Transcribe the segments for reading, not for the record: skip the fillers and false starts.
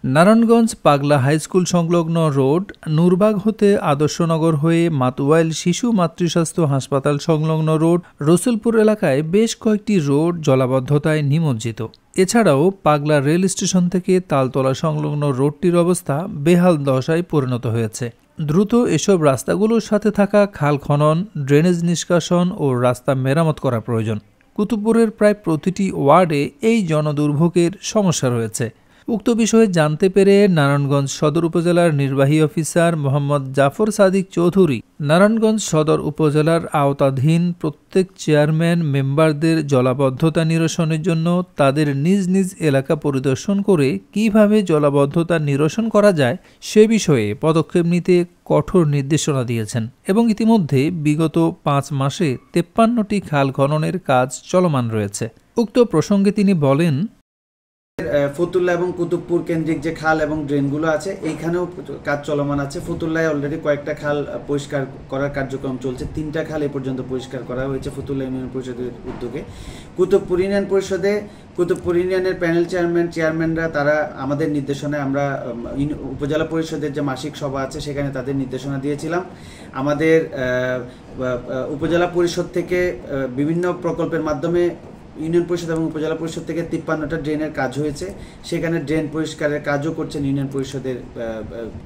নারায়ণগঞ্জ পাগলা হাইস্কুল সংলগ্ন রোড নূরবাগ হতে আদর্শনগর হয়ে মাতুয়াইল শিশু মাতৃস্বাস্থ্য হাসপাতাল সংলগ্ন রোড রসুলপুর এলাকায় বেশ কয়েকটি রোড জলাবদ্ধতায় নিমজ্জিত। এছাড়াও পাগলা রেল স্টেশন থেকে তালতলা সংলগ্ন রোডটির অবস্থা বেহাল দশায় পরিণত হয়েছে। দ্রুত এসব রাস্তাগুলোর সাথে থাকা খাল খনন, ড্রেনেজ নিষ্কাশন ও রাস্তা মেরামত করা প্রয়োজন। কুতুবপুরের প্রায় প্রতিটি ওয়ার্ডে এই জনদুর্ভোগের সমস্যা রয়েছে। উক্ত বিষয়ে জানতে পেরে নারায়ণগঞ্জ সদর উপজেলার নির্বাহী অফিসার মোহাম্মদ জাফর সাদিক চৌধুরী নারায়ণগঞ্জ সদর উপজেলার আওতাধীন প্রত্যেক চেয়ারম্যান মেম্বারদের জলাবদ্ধতা নিরসনের জন্য তাদের নিজ নিজ এলাকা পরিদর্শন করে কিভাবে জলাবদ্ধতা নিরসন করা যায় সে বিষয়ে পদক্ষেপ নিতে কঠোর নির্দেশনা দিয়েছেন এবং ইতিমধ্যে বিগত 5 মাসে 53টি খাল খননের কাজ চলমান রয়েছে। উক্ত প্রসঙ্গে তিনি বলেন, ফতুল্লা এবং কুতুবপুর কেন্দ্রিক যে খাল এবং ড্রেনগুলো আছে এইখানেও কাজ চলমান আছে। ফতুল্লায় অলরেডি কয়েকটা খাল পরিষ্কার করার কার্যক্রম চলছে। 3টা খাল এ পর্যন্ত পরিষ্কার করা হয়েছে ফতুল্লা ইউনিয়ন পরিষদের উদ্যোগে। কুতুবপুর ইউনিয়নের প্যানেল চেয়ারম্যানরা তারা আমাদের নির্দেশনায় আমরা উপজেলা পরিষদের যে মাসিক সভা আছে সেখানে তাদের নির্দেশনা দিয়েছিলাম। আমাদের উপজেলা পরিষদ থেকে বিভিন্ন প্রকল্পের মাধ্যমে ইউনিয়ন পরিষদ এবং উপজেলা পরিষদ থেকে 53টা ড্রেনের কাজ হয়েছে। সেখানে ড্রেন পরিষ্কারের কাজও করছেন ইউনিয়ন পরিষদের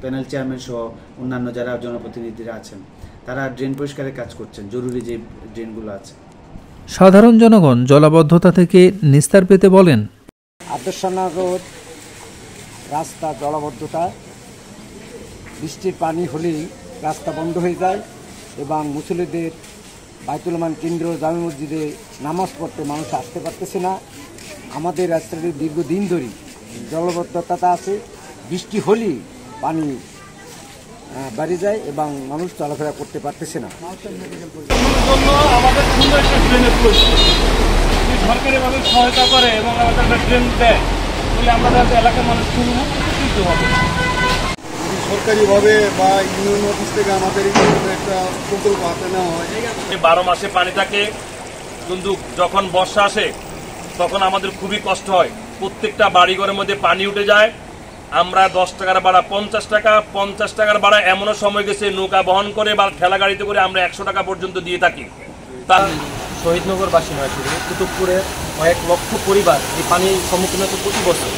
প্যানেল চেয়ারম্যান সহ অন্যান্য যারা জনপ্রতিনিধিরা আছেন, তারা ড্রেন পরিষ্কারের কাজ করছেন, জরুরি যে ড্রেনগুলো আছে। সাধারণ জনগণ জলাবদ্ধতা থেকে নিস্তার পেতে বলেন, আদর্শনগর রাস্তা জলাবদ্ধতা, বৃষ্টির পানি হলেই রাস্তা বন্ধ হয়ে যায় এবং মুসল্লিদের বাইতুল মান কেন্দ্র জামে মসজিদে নামাজ পড়তে মানুষ আসতে পারতেছে না। আমাদের রাস্তাটি দীর্ঘদিন ধরে জলাবদ্ধতা আছে। বৃষ্টি হলেই পানি বাড়ে যায় এবং মানুষ চলাফেরা করতে পারতেছে না। আমাদের সুন্দর একটা ড্রেনের প্রয়োজন, সরকারিভাবে সহায়তা করে এবং আমাদের একটা ড্রেন দেয় বলে আমাদের এলাকার মানুষ খুবই উপকৃত হবে। সরকারিভাবে বা ইউনিয়ন অফিস থেকে আমাদের একটা প্রকল্প হাতে নেওয়া হয়। 12 মাসে পানি থাকে, কিন্তু যখন বর্ষা আসে তখন আমাদের খুবই কষ্ট হয়। প্রত্যেকটা বাড়িঘরের মধ্যে পানি উঠে যায়। আমরা 10 টাকার ভাড়া 50 টাকা, 50 টাকার ভাড়া এমনও সময় গেছে নৌকা বহন করে বা ঠেলা গাড়িতে করে আমরা 100 টাকা পর্যন্ত দিয়ে থাকি। তার শহীদনগরবাসী নয়, শুধু কুতুবপুরের কয়েক লক্ষ পরিবার এই পানির সম্মুখীন হচ্ছে প্রতি বছর।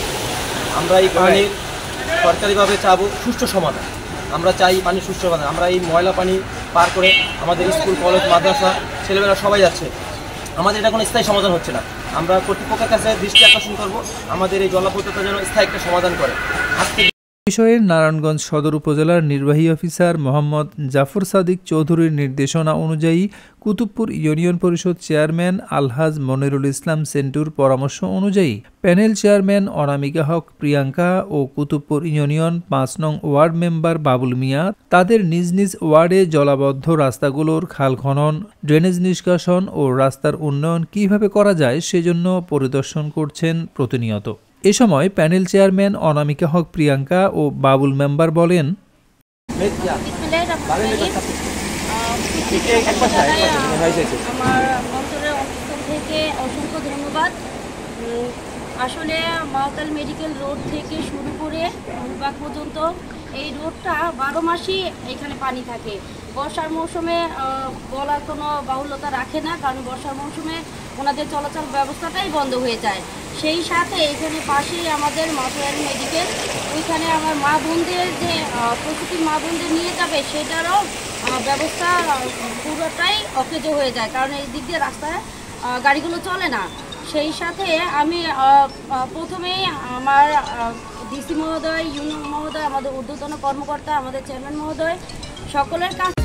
আমরা এই পানির সরকারিভাবে চাবো সুষ্ঠু সমাধান। আমরা চাই পানি সুষ্ঠু সমাধান। আমরা এই ময়লা পানি পার করে আমাদের স্কুল, কলেজ, মাদ্রাসা ছেলেমেয়েরা সবাই যাচ্ছে, আমাদের এটা কোনো স্থায়ী সমাধান হচ্ছে না। আমরা কর্তৃপক্ষের কাছে দৃষ্টি আকর্ষণ করব আমাদের এই জলাবদ্ধতা যেন স্থায়ী একটা সমাধান করে। বিষয়ে নারায়ণগঞ্জ সদর উপজেলার নির্বাহী অফিসার মোহাম্মদ জাফর সাদিক চৌধুরীর নির্দেশনা অনুযায়ী কুতুবপুর ইউনিয়ন পরিষদ চেয়ারম্যান আলহাজ মনিরুল ইসলাম সেন্টুর পরামর্শ অনুযায়ী প্যানেল চেয়ারম্যান অনামিকা হক প্রিয়াঙ্কা ও কুতুবপুর ইউনিয়ন 5 নং ওয়ার্ড মেম্বার বাবুল মিয়া তাদের নিজ নিজ ওয়ার্ডে জলাবদ্ধ রাস্তাগুলোর খাল খনন, ড্রেনেজ নিষ্কাশন ও রাস্তার উন্নয়ন কিভাবে করা যায় সেজন্য পরিদর্শন করছেন প্রতিনিয়ত। এ সময় প্যানেল চেয়ারম্যান অনামিকা হক প্রিয়াঙ্কা ও বাবুল মেম্বার বলেন, আমার অঞ্চলের অঞ্চল থেকে অসংখ্য ধন্যবাদ। আসলে মাওতাল মেডিকেল রোড থেকে শুরু করে নূরবাগ পর্যন্ত এই রোডটা 12 মাসই এখানে পানি থাকে। বর্ষার মৌসুমে বলার কোনো বাহুল্যতা রাখে না, কারণ বর্ষার মৌসুমে ওনাদের চলাচল ব্যবস্থাটাই বন্ধ হয়ে যায়। সেই সাথে এখানে পাশেই আমাদের মাতুয়াইল মেডিকেল, ওইখানে আমার মা বোনদের যে প্রসূতি মা বোনদের নিয়ে যাবে সেটারও ব্যবস্থা পুরোটাই অকেজ হয়ে যায়, কারণ এই দিক দিয়ে রাস্তায় গাড়িগুলো চলে না। সেই সাথে আমি প্রথমেই আমার ডিসি মহোদয়, ইউনিয়ন মহোদয়, আমাদের ঊর্ধ্বতন কর্মকর্তা, আমাদের চেয়ারম্যান মহোদয় সকলের কাছে